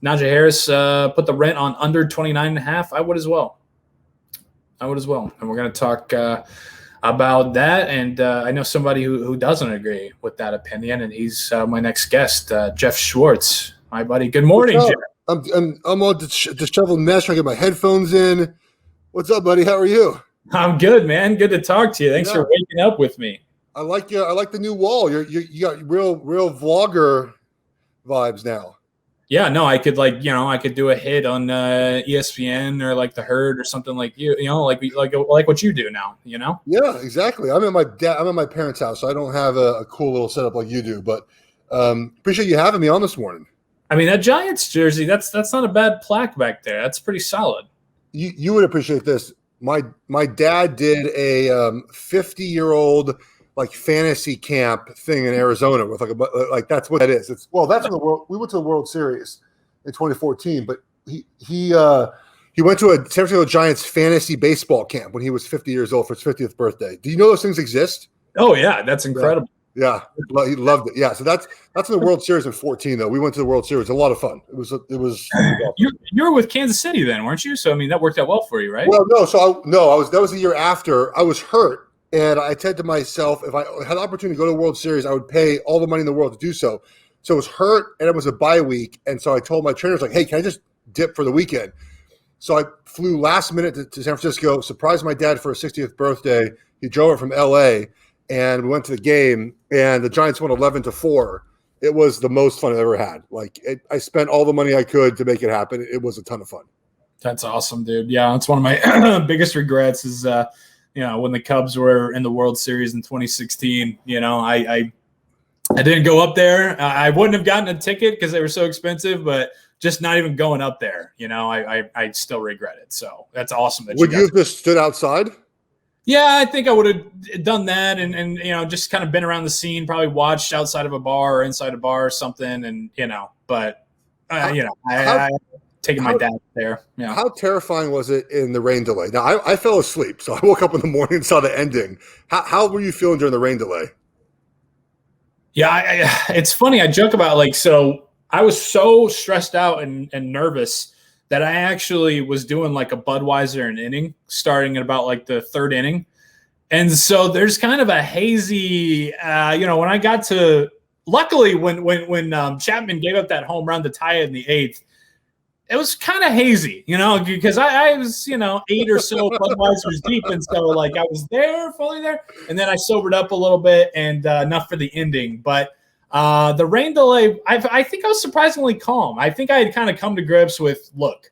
Najee Harris put the rent on under 29.5. I would as well. And we're going to talk about that. And I know somebody who doesn't agree with that opinion, and he's my next guest, Geoff Schwartz, my buddy. Good morning, Jeff. I'm all disheveled mess trying to get my headphones in. What's up, buddy? How are you? I'm good, man. Good to talk to you. Thanks for waking up with me. I like the new wall. You got real vlogger vibes now. Yeah, no, I could I could do a hit on ESPN or like The Herd or something like like what you do now, Yeah, exactly. I'm at my parents' house, so I don't have a cool little setup like you do, but appreciate you having me on this morning. I mean, that Giants jersey, that's not a bad plaque back there. That's pretty solid. You would appreciate this. My dad did a 50-year-old like fantasy camp thing in Arizona with like that's what that is. That's when we went to the World Series in 2014, but he went to a San Francisco Giants fantasy baseball camp when he was 50 years old for his 50th birthday. Do you know those things exist? Oh yeah, that's incredible. Yeah, he loved it. Yeah, so that's in the World Series in 14 though. We went to the World Series. A lot of fun. It was. You were with Kansas City then, weren't you? So I mean, that worked out well for you, right? Well, no. That was the year after I was hurt. And I said to myself, if I had the opportunity to go to the World Series, I would pay all the money in the world to do so. So I was hurt, and it was a bye week. And so I told my trainers, like, hey, can I just dip for the weekend? So I flew last minute to San Francisco, surprised my dad for his 60th birthday. He drove it from L.A., and we went to the game, and the Giants won 11-4. It was the most fun I've ever had. I spent all the money I could to make it happen. It was a ton of fun. That's awesome, dude. Yeah, that's one of my biggest regrets is when the Cubs were in the World Series in 2016, I didn't go up there. I wouldn't have gotten a ticket because they were so expensive, but just not even going up there, I still regret it. So that's awesome. Would you have just stood outside? Yeah, I think I would have done that and just kind of been around the scene, probably watched outside of a bar or inside a bar or something. And, I taking my dad there. Yeah. How terrifying was it in the rain delay? Now, I fell asleep, so I woke up in the morning and saw the ending. How were you feeling during the rain delay? Yeah, it's funny. I joke about so I was so stressed out and nervous that I actually was doing like a Budweiser an inning, starting at about like the third inning. And so there's kind of a hazy, when I got to – luckily when Chapman gave up that home run to tie it in the eighth, it was kind of hazy, because I was, 8 or so Budweisers deep. And so, I was fully there. And then I sobered up a little bit and enough for the ending. But the rain delay, I think I was surprisingly calm. I think I had kind of come to grips with, look,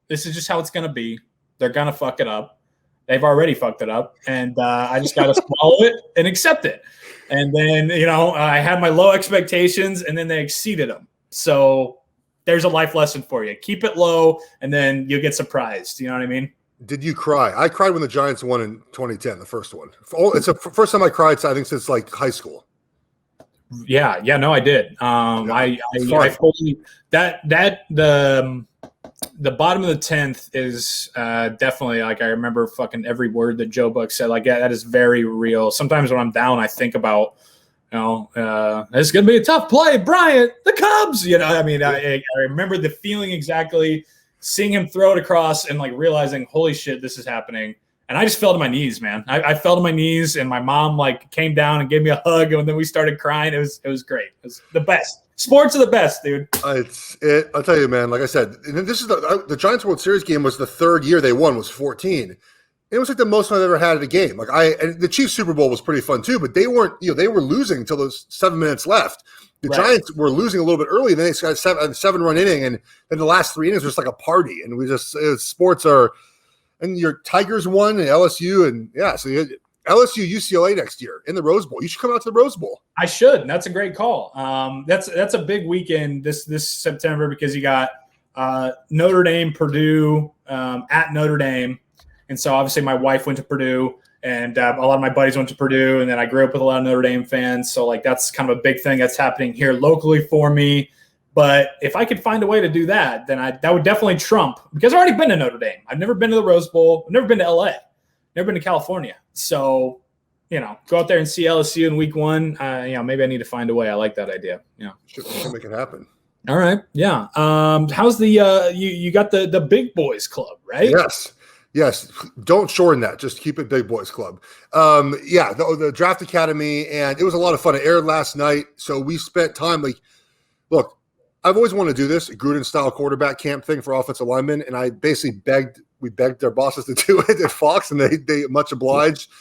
this is just how it's going to be. They're going to fuck it up. They've already fucked it up. And I just got to swallow it and accept it. And then, I had my low expectations and then they exceeded them. So there's a life lesson for you. Keep it low, and then you'll get surprised. You know what I mean? Did you cry? I cried when the Giants won in 2010, the first one. It's the first time I cried, I think, since high school. Yeah, no, I did. I fully the bottom of the 10th is definitely I remember fucking every word that Joe Buck said. That is very real. Sometimes when I'm down, I think about. It's going to be a tough play, Bryant, the Cubs. I remember the feeling exactly, seeing him throw it across and realizing, holy shit, this is happening. And I just fell to my knees, man. I fell to my knees, and my mom came down and gave me a hug, and then we started crying. It was great. It was the best. Sports are the best, dude. I'll tell you, man. Like I said, and this is the Giants World Series game was the third year they won, was 14. It was the most fun I've ever had at a game. And the Chiefs Super Bowl was pretty fun too, but they weren't, they were losing until those 7 minutes left. The Giants were losing a little bit early, and then they got a 7-run inning, and then the last 3 innings was like a party. And sports are, and your Tigers won and LSU, and so LSU UCLA next year in the Rose Bowl. You should come out to the Rose Bowl. I should. That's a great call. That's a big weekend this September because you got Notre Dame, Purdue at Notre Dame. And so obviously my wife went to Purdue and a lot of my buddies went to Purdue. And then I grew up with a lot of Notre Dame fans. So that's kind of a big thing that's happening here locally for me. But if I could find a way to do that, then that would definitely trump because I've already been to Notre Dame. I've never been to the Rose Bowl. I've never been to LA. Never been to California. So, go out there and see LSU in week 1. Maybe I need to find a way. I like that idea. Should make it happen. All right. Yeah. How's the you got the big boys club, right? Yes. Don't shorten that. Just keep it Big Boys Club. The Draft Academy, and it was a lot of fun. It aired last night, so we spent time. Like, look, I've always wanted to do this Gruden style quarterback camp thing for offensive linemen, and I basically we begged their bosses to do it at Fox, and they much obliged.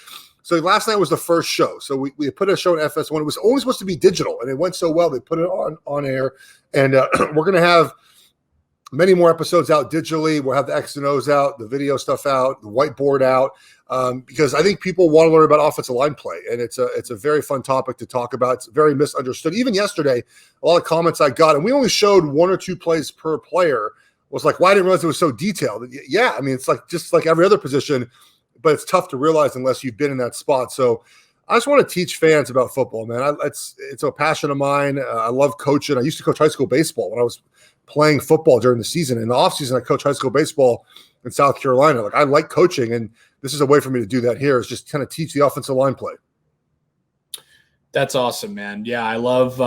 So last night was the first show. So we put a show in FS1. It was only supposed to be digital, and it went so well they put it on air. And we're going to have many more episodes out digitally. We'll have the X and O's out, the video stuff out, the whiteboard out, because I think people want to learn about offensive line play, and it's a very fun topic to talk about. It's very misunderstood. Even yesterday, a lot of comments I got, and we only showed 1 or 2 plays per player, was like, why didn't realize it was so detailed? Yeah, I mean, it's like just like every other position, but it's tough to realize unless you've been in that spot. So I just want to teach fans about football, man. It's a passion of mine. I love coaching. I used to coach high school baseball when I was playing football during the season. In the offseason, I coach high school baseball in South Carolina. Like, I like coaching, and this is a way for me to do that here, is just kind of teach the offensive line play. That's awesome, man. Yeah, I love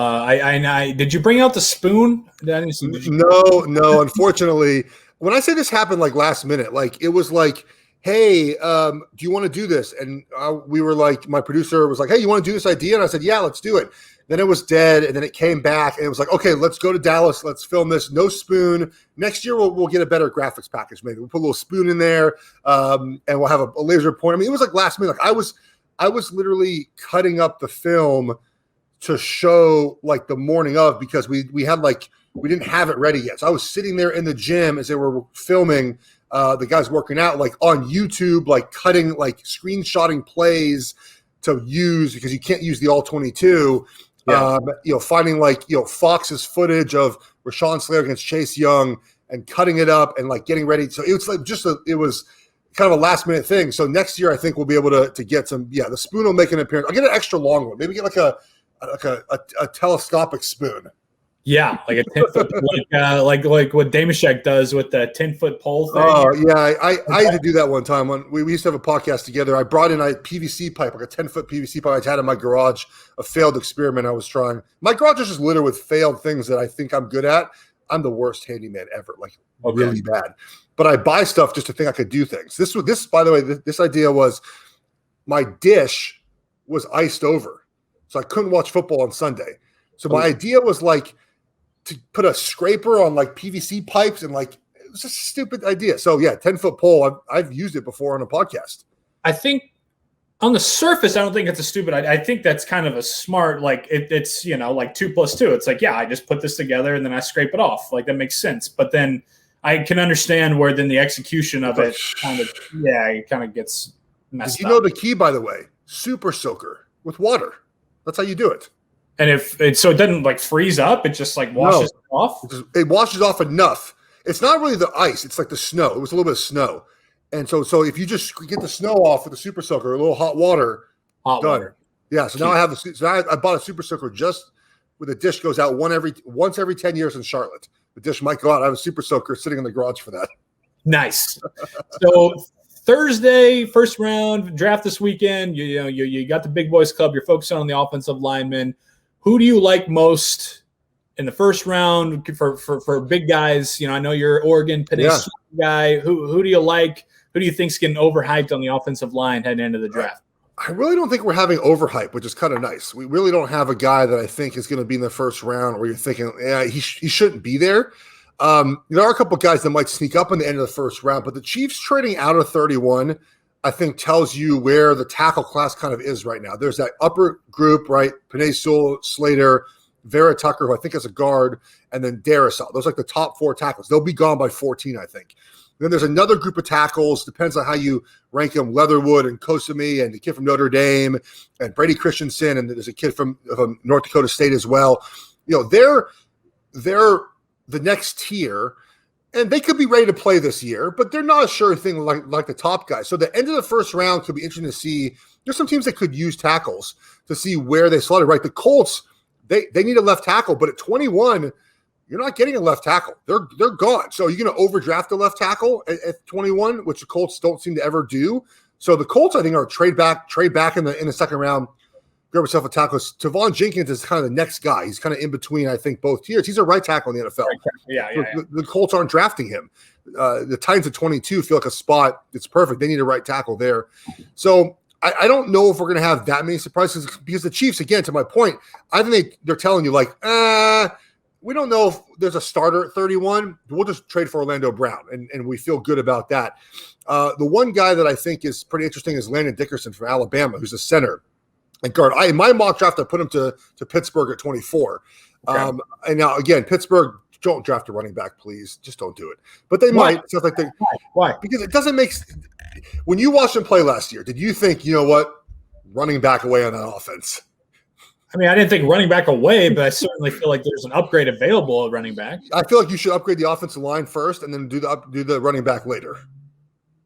did you bring out the spoon? No, unfortunately. When I say this happened like last minute, like it was like, hey, do you want to do this? And we were like, my producer was like, hey, you want to do this idea? And I said, yeah, let's do it. Then it was dead, and then it came back, and it was like, okay, let's go to Dallas. Let's film this. No spoon. Next year, we'll get a better graphics package. Maybe we'll put a little spoon in there, and we'll have a laser pointer. I mean, it was like last minute. Like I was literally cutting up the film to show like the morning of, because we didn't have it ready yet. So I was sitting there in the gym as they were filming. The guys working out, like on YouTube, like cutting, like screenshotting plays to use, because you can't use the all 22. Yeah. Finding Fox's footage of Rashawn Slater against Chase Young and cutting it up and like getting ready. So it was like it was kind of a last minute thing. So next year I think we'll be able to get some. Yeah, the spoon will make an appearance. I'll get an extra long one. Maybe get like a telescopic spoon. Yeah, like a 10-foot, like what Damashek does with the 10-foot pole thing. Oh yeah, I had to do that one time. When we used to have a podcast together, I brought in a PVC pipe, like a 10-foot PVC pipe I had in my garage. A failed experiment I was trying. My garage is just littered with failed things that I think I'm good at. I'm the worst handyman ever, like really bad. But I buy stuff just to think I could do things. This by the way, this idea was, my dish was iced over, so I couldn't watch football on Sunday. So my idea was like, to put a scraper on like PVC pipes, and like, it was just a stupid idea. So yeah, 10-foot pole. I've used it before on a podcast. I think on the surface, I don't think it's a stupid idea. I think that's kind of a smart, like it's, like 2 + 2. It's like, yeah, I just put this together and then I scrape it off. Like, that makes sense. But then I can understand where then the execution of it it kind of gets messed up. You know the key, by the way, super soaker with water. That's how you do it. And so it doesn't like freeze up, it just like washes off? It washes off enough. It's not really the ice, it's like the snow. It was a little bit of snow. And so if you just get the snow off with the super soaker, a little hot water, done. Water. Yeah, so now I have I bought a super soaker just where the dish goes out once every 10 years in Charlotte. The dish might go out. I have a super soaker sitting in the garage for that. Nice. So Thursday, first round draft this weekend. You got the Big Boys Club. You're focusing on the offensive linemen. Who do you like most in the first round for big guys? I know you're Oregon Panay guy. Who do you like? Who do you think's getting overhyped on the offensive line heading into the draft? I really don't think we're having overhype, which is kind of nice. We really don't have a guy that I think is going to be in the first round where you're thinking, he shouldn't be there. There are a couple guys that might sneak up in the end of the first round, but the Chiefs trading out of 31, I think, tells you where the tackle class kind of is right now. There's that upper group, right? Panay Sewell, Slater, Vera Tucker, who I think is a guard, and then Darrisaw. Those are like the top 4 tackles. They'll be gone by 14, I think. Then there's another group of tackles, depends on how you rank them, Leatherwood and Kosemi and the kid from Notre Dame and Brady Christensen, and there's a kid from North Dakota State as well. They're the next tier, and they could be ready to play this year, but they're not a sure thing like the top guys. So the end of the first round could be interesting to see. There's some teams that could use tackles to see where they slotted. Right, the Colts, they need a left tackle, but at 21, you're not getting a left tackle. They're gone. So you're going to overdraft a left tackle at 21, which the Colts don't seem to ever do. So the Colts, I think, are trade back in the second round. grab yourself a tackle. Tavon Jenkins is kind of the next guy. He's kind of in between, I think, both tiers. He's a right tackle in the NFL. Yeah. The Colts aren't drafting him. The Titans at 22 feel like a spot. It's perfect. They need a right tackle there. So I don't know if we're going to have that many surprises because the Chiefs, again, to my point, I think they're telling you like, we don't know if there's a starter at 31. We'll just trade for Orlando Brown, and we feel good about that. The one guy that I think is pretty interesting is Landon Dickerson from Alabama, who's a center and guard. In my mock draft, I put him to Pittsburgh at 24. Okay. And now, again, Pittsburgh, don't draft a running back, please. Just don't do it. But they might. It sounds like they. Why? Because it doesn't make – when you watched them play last year, did you think, you know what, running back away on that offense? I mean, I didn't think running back away, but I certainly feel like there's an upgrade available at running back. I feel like you should upgrade the offensive line first and then do the running back later.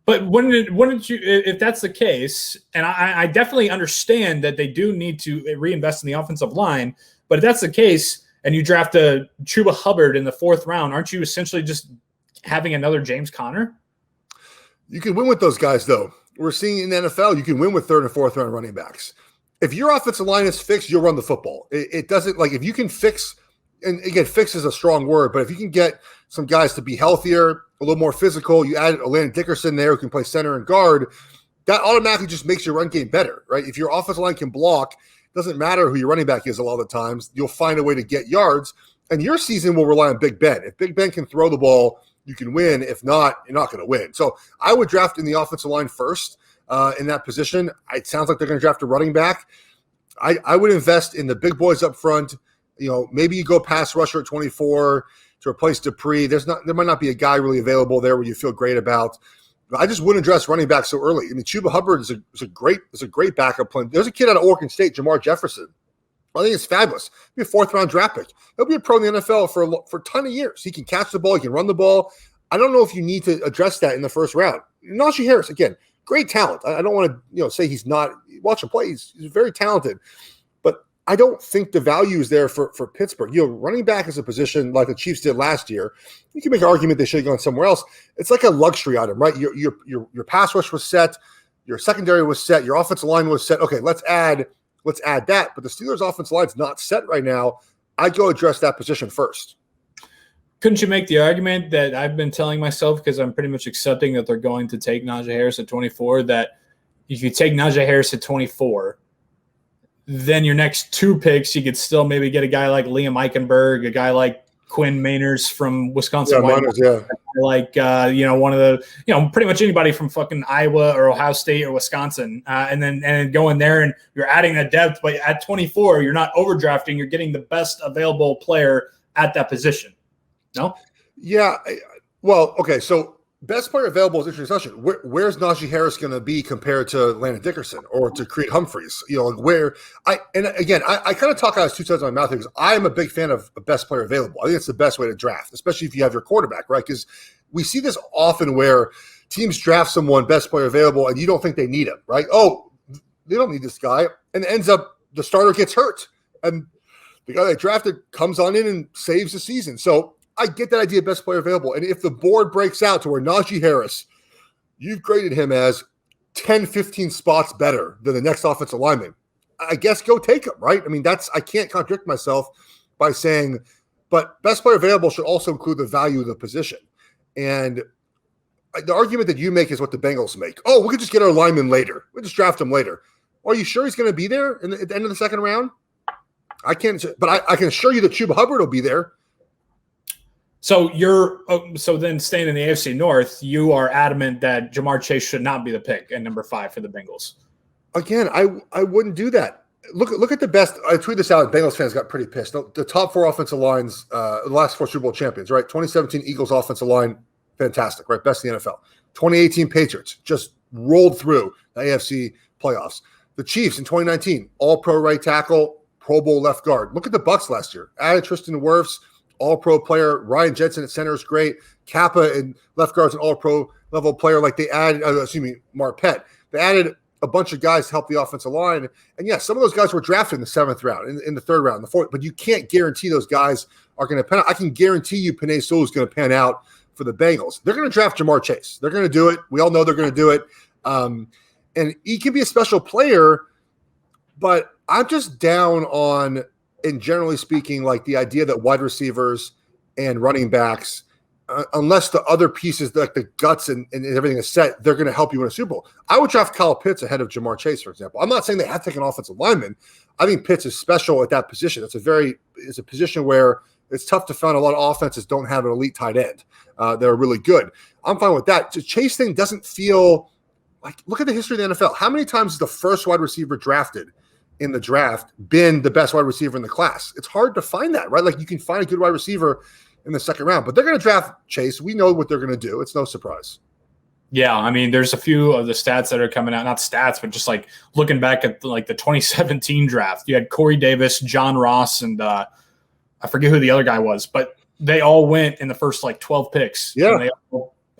But wouldn't you, if that's the case, and I definitely understand that they do need to reinvest in the offensive line, but if that's the case and you draft a Chuba Hubbard in the 4th round, aren't you essentially just having another James Conner? You can win with those guys, though. We're seeing in the NFL, you can win with 3rd and 4th round running backs. If your offensive line is fixed, you'll run the football. It doesn't, like, if you can fix, and again, fix is a strong word, but if you can get some guys to be healthier, a little more physical, you add Landon Dickerson there who can play center and guard, that automatically just makes your run game better, right? If your offensive line can block, it doesn't matter who your running back is a lot of the times, you'll find a way to get yards, and your season will rely on Big Ben. If Big Ben can throw the ball, you can win. If not, you're not going to win. So I would draft in the offensive line first. In that position, it sounds like they're going to draft a running back. I would invest in the big boys up front. You know, maybe you go pass rusher at 24 to replace Dupree. There might not be a guy really available there where you feel great about. But I just wouldn't address running back so early. I mean, Chuba Hubbard is a great backup plan. There's a kid out of Oregon State, Jamar Jefferson. I think it's fabulous. He'll be a 4th round draft pick. He'll be a pro in the NFL for a ton of years. He can catch the ball. He can run the ball. I don't know if you need to address that in the 1st round. Najee Harris, again, great talent. I don't want to say he's not. Watch him play. He's very talented. But I don't think the value is there for Pittsburgh. Running back is a position like the Chiefs did last year. You can make an argument they should have gone somewhere else. It's like a luxury item, right? Your pass rush was set. Your secondary was set. Your offensive line was set. Okay, let's add that. But the Steelers' offensive line's not set right now. I'd go address that position first. Couldn't you make the argument that I've been telling myself, because I'm pretty much accepting that they're going to take Najee Harris at 24, that if you take Najee Harris at 24, then your next 2 picks, you could still maybe get a guy like Liam Eichenberg, a guy like Quinn Meinerz from Wisconsin. Like, one of the, pretty much anybody from fucking Iowa or Ohio State or Wisconsin. And then go in there and you're adding a depth, but at 24, you're not overdrafting. You're getting the best available player at that position. No? Yeah. Well, okay. So best player available is an interesting question. Where's Najee Harris going to be compared to Landon Dickerson or to Creed Humphreys? I kind of talk out of 2 sides of my mouth because I am a big fan of best player available. I think it's the best way to draft, especially if you have your quarterback, right? Because we see this often where teams draft someone best player available and you don't think they need him, right? Oh, they don't need this guy. And it ends up the starter gets hurt. And the guy they drafted comes on in and saves the season. So I get that idea of best player available. And if the board breaks out to where Najee Harris, you've graded him as 10, 15 spots better than the next offensive lineman, I guess go take him, right? I mean, I can't contradict myself by saying, but best player available should also include the value of the position. And the argument that you make is what the Bengals make. Oh, we could just get our lineman later. We'll just draft him later. Are you sure he's going to be there at the end of the 2nd round? I can't, but I can assure you that Chuba Hubbard will be there. So so then staying in the AFC North, you are adamant that Jamar Chase should not be the pick at number 5 for the Bengals. Again, I wouldn't do that. Look at the best. I tweeted this out. Bengals fans got pretty pissed. The top 4 offensive lines, the last 4 Super Bowl champions, right? 2017 Eagles offensive line, fantastic, right? Best in the NFL. 2018 Patriots just rolled through the AFC playoffs. The Chiefs in 2019, all-pro right tackle, Pro Bowl left guard. Look at the Bucs last year. Added Tristan Wirfs, all-pro player. Ryan Jensen at center is great. Kappa and left guard's an all-pro level player. Like they added, Marpet. They added a bunch of guys to help the offensive line. And yeah, some of those guys were drafted in the 7th round, in the 3rd round, the 4th. But you can't guarantee those guys are going to pan out. I can guarantee you Penei Sewell is going to pan out for the Bengals. They're going to draft Jamar Chase. They're going to do it. We all know they're going to do it. And he can be a special player, but I'm just down on, and generally speaking, like the idea that wide receivers and running backs, unless the other pieces, like the guts and everything is set, they're going to help you win a Super Bowl. I would draft Kyle Pitts ahead of Jamar Chase, for example. I'm not saying they have to take an offensive lineman. I think Pitts is special at that position. It's a position where it's tough to find. A lot of offenses don't have an elite tight end that are really good. I'm fine with that. The Chase thing doesn't feel like, look at the history of the NFL. How many times has the first wide receiver drafted in the draft been the best wide receiver in the class? It's hard to find that, right? Like you can find a good wide receiver in the second round, but they're going to draft Chase. We know what they're going to do. It's no surprise. Yeah, I mean, there's a few of the stats that are coming out, not stats, but just like looking back at like the 2017 draft. You had Corey Davis, John Ross, and I forget who the other guy was, but they all went in the first like 12 picks. Yeah.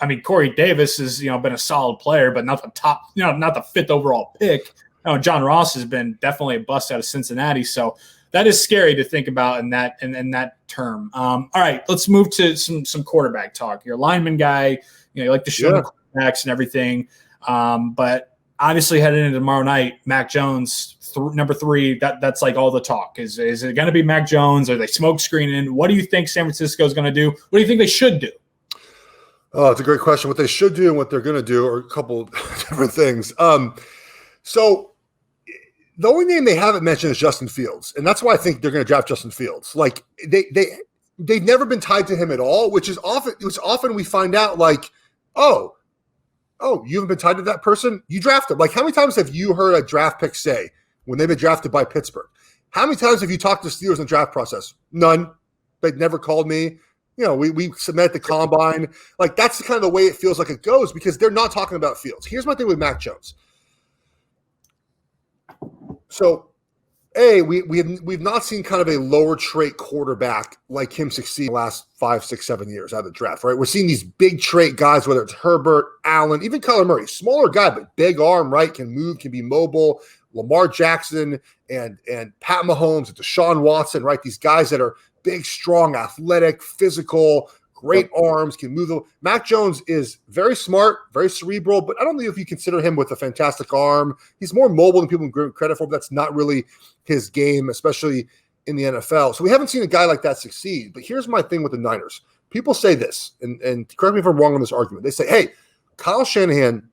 I mean, Corey Davis has been a solid player, but not the top, not the fifth overall pick. John Ross has been definitely a bust out of Cincinnati, so that is scary to think about in that term. All right, let's move to some quarterback talk. You're a lineman guy, you like to show the quarterbacks and everything, but obviously heading into tomorrow night, Mac Jones, number 3. That's like all the talk. Is it going to be Mac Jones? Are they smoke screening? What do you think San Francisco is going to do? What do you think they should do? Oh, it's a great question. What they should do and what they're going to do are a couple different things. So the only name they haven't mentioned is Justin Fields, and that's why I think they're going to draft Justin Fields. Like they've never been tied to him at all, which is often we find out like, oh, you haven't been tied to that person? You draft him. Like how many times have you heard a draft pick say when they've been drafted by Pittsburgh? How many times have you talked to Steelers in the draft process? None. They've never called me. We submit the combine. Like that's the kind of the way it feels like it goes because they're not talking about Fields. Here's my thing with Mac Jones. So, we've not seen kind of a lower trait quarterback like him succeed in the last 5, 6, 7 years out of the draft, right? We're seeing these big trait guys, whether it's Herbert, Allen, even Kyler Murray, smaller guy, but big arm, right? Can move, can be mobile. Lamar Jackson and Pat Mahomes and Deshaun Watson, right? These guys that are big, strong, athletic, physical, great arms, can move. Mac Jones is very smart, very cerebral, but I don't know if you consider him with a fantastic arm. He's more mobile than people give credit for, but that's not really his game, especially in the NFL. So we haven't seen a guy like that succeed. But here's my thing with the Niners. People say this, and correct me if I'm wrong on this argument. They say, hey, Kyle Shanahan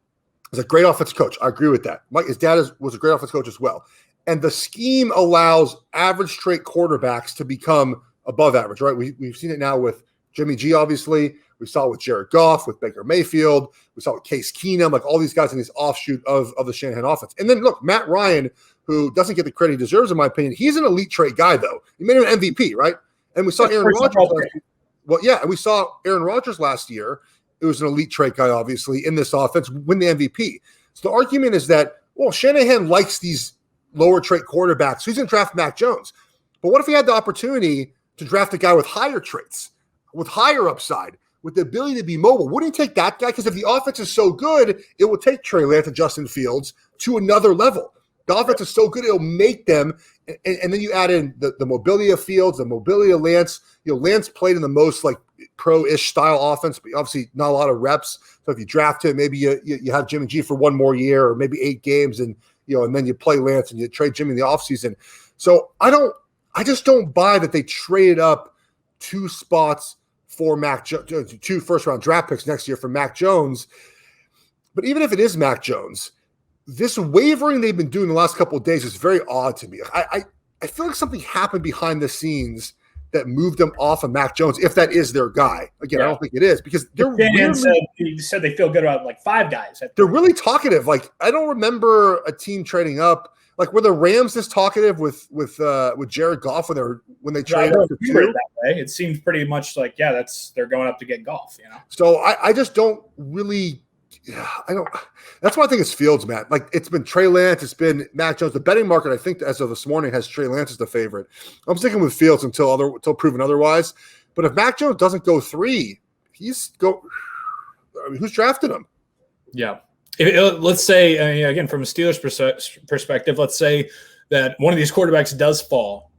is a great offensive coach. I agree with that. His dad was a great offensive coach as well. And the scheme allows average straight quarterbacks to become above average, right? We've seen it now with Jimmy G, obviously. We saw it with Jared Goff, with Baker Mayfield. We saw it with Case Keenum, like all these guys in this offshoot of the Shanahan offense. And then, look, Matt Ryan, who doesn't get the credit he deserves, in my opinion, he's an elite trait guy, though. He made him an MVP, right? And we saw Aaron Rodgers. Well, yeah, and we saw Aaron Rodgers last year. It was an elite trait guy, obviously, in this offense, win the MVP. So the argument is that, well, Shanahan likes these lower trait quarterbacks. So he's going to draft Mac Jones. But what if he had the opportunity to draft a guy with higher traits, with higher upside, with the ability to be mobile? Wouldn't he take that guy? Because if the offense is so good, it will take Trey Lance and Justin Fields to another level. The offense is so good, it'll make them, and then you add in the mobility of Fields, the mobility of Lance. Lance played in the most like pro-ish style offense, but obviously not a lot of reps. So if you draft him, maybe you have Jimmy G for one more year, or maybe 8 games, and and then you play Lance and you trade Jimmy in the offseason. So I just don't buy that they traded up 2 spots for Mac Jones, 2 first-round draft picks next year for Mac Jones. But even if it is Mac Jones, this wavering they've been doing the last couple of days is very odd to me. I feel like something happened behind the scenes that moved them off of Mac Jones, if that is their guy. Again, I don't think it is, because they're he said they feel good about like 5 guys. They're really talkative. Like, I don't remember a team trading up. Like, were the Rams this talkative with Jared Goff when they traded up to 2? That way. It seems pretty much like, they're going up to get Goff, So I just don't really that's why I think it's Fields, Matt. Like, it's been Trey Lance, it's been Mac Jones. The betting market, I think, as of this morning, has Trey Lance as the favorite. I'm sticking with Fields until proven otherwise. But if Mac Jones doesn't go 3, who's drafting him? Yeah. Let's say, again, from a Steelers perspective, let's say that one of these quarterbacks does fall.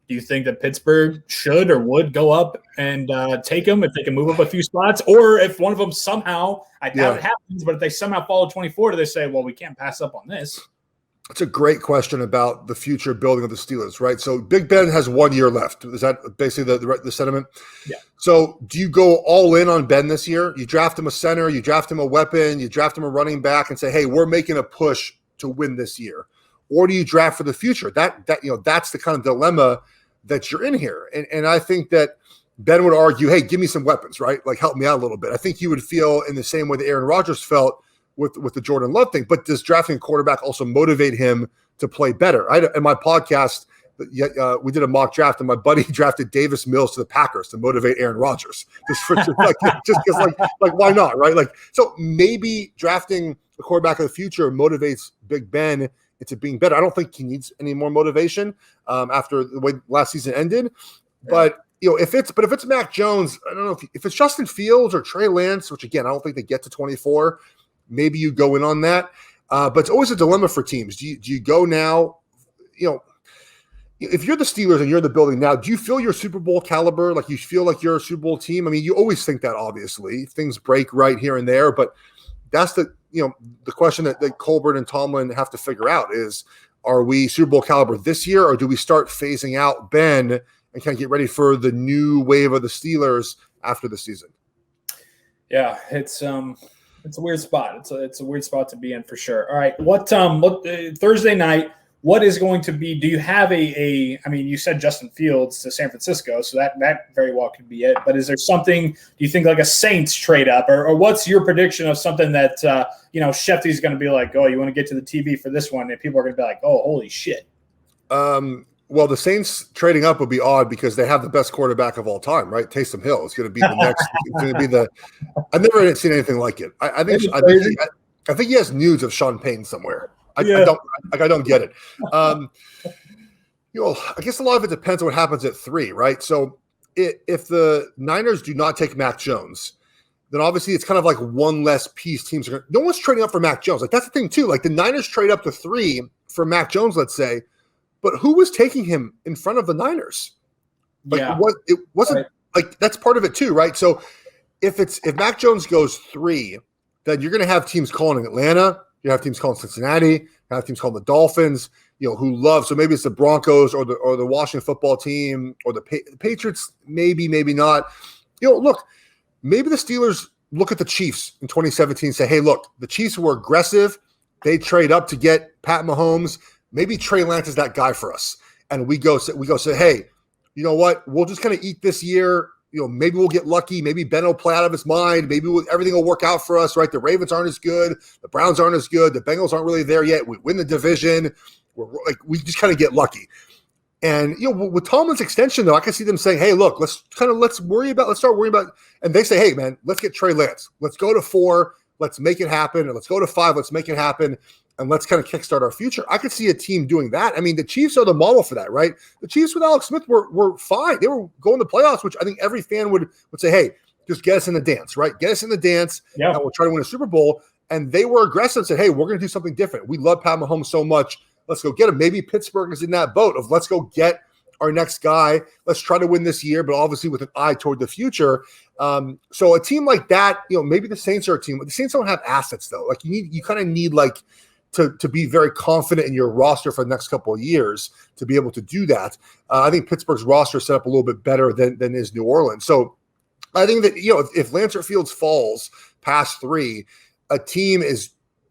Do you think that Pittsburgh should or would go up and take him if they can move up a few spots? Or if one of them somehow, I doubt it happens, but if they somehow fall to 24, do they say, well, we can't pass up on this? It's a great question about the future building of the Steelers, right? So Big Ben has 1 year left. Is that basically the sentiment? Yeah. So do you go all in on Ben this year? You draft him a center, you draft him a weapon, you draft him a running back and say, hey, we're making a push to win this year. Or do you draft for the future? That's the kind of dilemma that you're in here. And I think that Ben would argue, hey, give me some weapons, right? Like help me out a little bit. I think he would feel in the same way that Aaron Rodgers felt with the Jordan Love thing. But does drafting a quarterback also motivate him to play better? In my podcast, we did a mock draft, and my buddy drafted Davis Mills to the Packers to motivate Aaron Rodgers. Just because, why not, right? Like, so maybe drafting a quarterback of the future motivates Big Ben into being better. I don't think he needs any more motivation after the way last season ended. But if it's Mac Jones, I don't know if it's Justin Fields or Trey Lance, which again I don't think they get to 24. Maybe you go in on that, but it's always a dilemma for teams. Do you go now? If you're the Steelers and you're in the building now, do you feel your Super Bowl caliber? Like you feel like you're a Super Bowl team? I mean, you always think that. Obviously, things break right here and there, but that's the question that Colbert and Tomlin have to figure out is: are we Super Bowl caliber this year, or do we start phasing out Ben and kind of get ready for the new wave of the Steelers after the season? Yeah, it's a weird spot. It's a weird spot to be in for sure. All right, what Thursday night? What is going to be? Do you have I mean, you said Justin Fields to San Francisco, so that very well could be it. But is there something? Do you think like a Saints trade up, or what's your prediction of something that Shefty's going to be like? Oh, you want to get to the TV for this one, and people are going to be like, oh, holy shit. Well, the Saints trading up would be odd because they have the best quarterback of all time, right? Taysom Hill is going to be the next. It's going to be the. I've never seen anything like it. I think he has nudes of Sean Payton somewhere. I don't get it. I guess a lot of it depends on what happens at 3, right? So if the Niners do not take Mac Jones, then obviously it's kind of like one less piece teams are going to. No one's trading up for Mac Jones. Like that's the thing too. Like the Niners trade up to 3 for Mac Jones, let's say. But who was taking him in front of the Niners? It wasn't right. Like that's part of it too, right? So if Mac Jones goes 3, then you're going to have teams calling Atlanta, you have teams calling Cincinnati, you have teams calling the Dolphins, who love. So maybe it's the Broncos or the Washington football team or the Patriots, maybe not. Look, maybe the Steelers look at the Chiefs in 2017 and say, hey, look, the Chiefs were aggressive. They trade up to get Pat Mahomes. Maybe Trey Lance is that guy for us. And we go say, hey, you know what? We'll just kind of eat this year. Maybe we'll get lucky. Maybe Ben will play out of his mind. Maybe everything will work out for us, right? The Ravens aren't as good. The Browns aren't as good. The Bengals aren't really there yet. We win the division. We just kind of get lucky. And, with Tomlin's extension, though, I can see them saying, hey, look, let's start worrying about, and they say, hey, man, let's get Trey Lance. Let's go to 4. Let's make it happen. And let's go to 5. Let's make it happen. And let's kind of kickstart our future. I could see a team doing that. I mean, the Chiefs are the model for that, right? The Chiefs with Alex Smith were fine. They were going to playoffs, which I think every fan would say, hey, just get us in the dance, right? Get us in the dance, and we'll try to win a Super Bowl. And they were aggressive and said, hey, we're going to do something different. We love Pat Mahomes so much. Let's go get him. Maybe Pittsburgh is in that boat of let's go get our next guy. Let's try to win this year, but obviously with an eye toward the future. So a team like that, maybe the Saints are a team. The Saints don't have assets, though. Like you kind of need like – to be very confident in your roster for the next couple of years to be able to do that. I think Pittsburgh's roster is set up a little bit better than is New Orleans. So I think that, if Lancer Fields falls past 3, a team is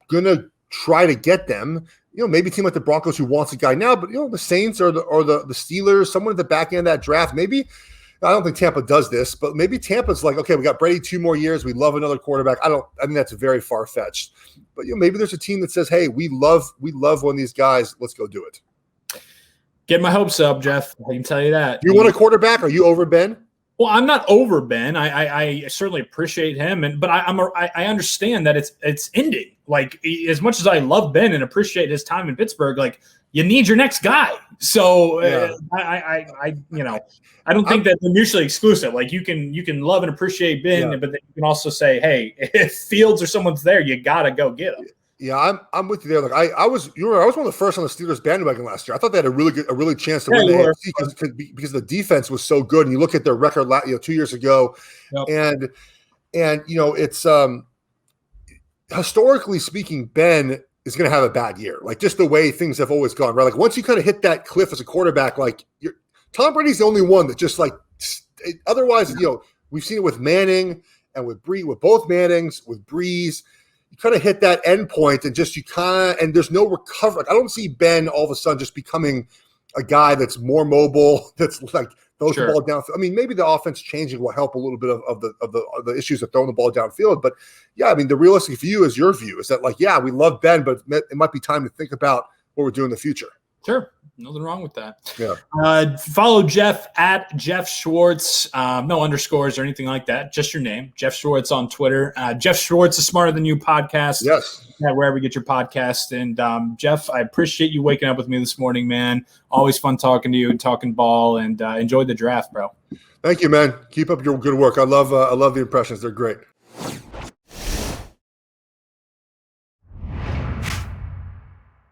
going to try to get them, maybe a team like the Broncos who wants a guy now, but, the Saints or the Steelers, someone at the back end of that draft, maybe. I don't think Tampa does this, but maybe Tampa's like, okay, we got Brady 2 more years. We love another quarterback. I think that's very far-fetched. But maybe there's a team that says, hey, we love one of these guys. Let's go do it. Get my hopes up, Geoff. I can tell you that. You want a quarterback? Are you over Ben? Well, I'm not over Ben. I certainly appreciate him, but I understand that it's ending. Like, as much as I love Ben and appreciate his time in Pittsburgh, like, you need your next guy. So I don't think that they're mutually exclusive. Like, you can love and appreciate Ben, but then you can also say, hey, if Fields or someone's there, you gotta go get him. Yeah, I'm with you there. Like I was one of the first on the Steelers bandwagon last year. I thought they had a really chance to win the AFC because the defense was so good. And you look at their record, 2 years ago, and it's historically speaking, Ben is going to have a bad year. Like just the way things have always gone, right? Like once you kind of hit that cliff as a quarterback, like Tom Brady's the only one that just like, otherwise, we've seen it with Manning and with both Mannings, with Breeze. You kind of hit that end point and just and there's no recovery. Like, I don't see Ben all of a sudden just becoming a guy that's more mobile, that's like throws the ball down. I mean, maybe the offense changing will help a little bit of the issues of throwing the ball downfield. But yeah, I mean, the realistic view is your view is that like, yeah, we love Ben, but it might be time to think about what we're doing in the future. Sure. Nothing wrong with that. Yeah. Follow Geoff at Geoff Schwartz. No underscores or anything like that. Just your name, Geoff Schwartz on Twitter. Geoff Schwartz, is Smarter Than You podcast. Yes. Wherever you get your podcast. And Geoff, I appreciate you waking up with me this morning, man. Always fun talking to you and talking ball, and enjoy the draft, bro. Thank you, man. Keep up your good work. I love the impressions. They're great.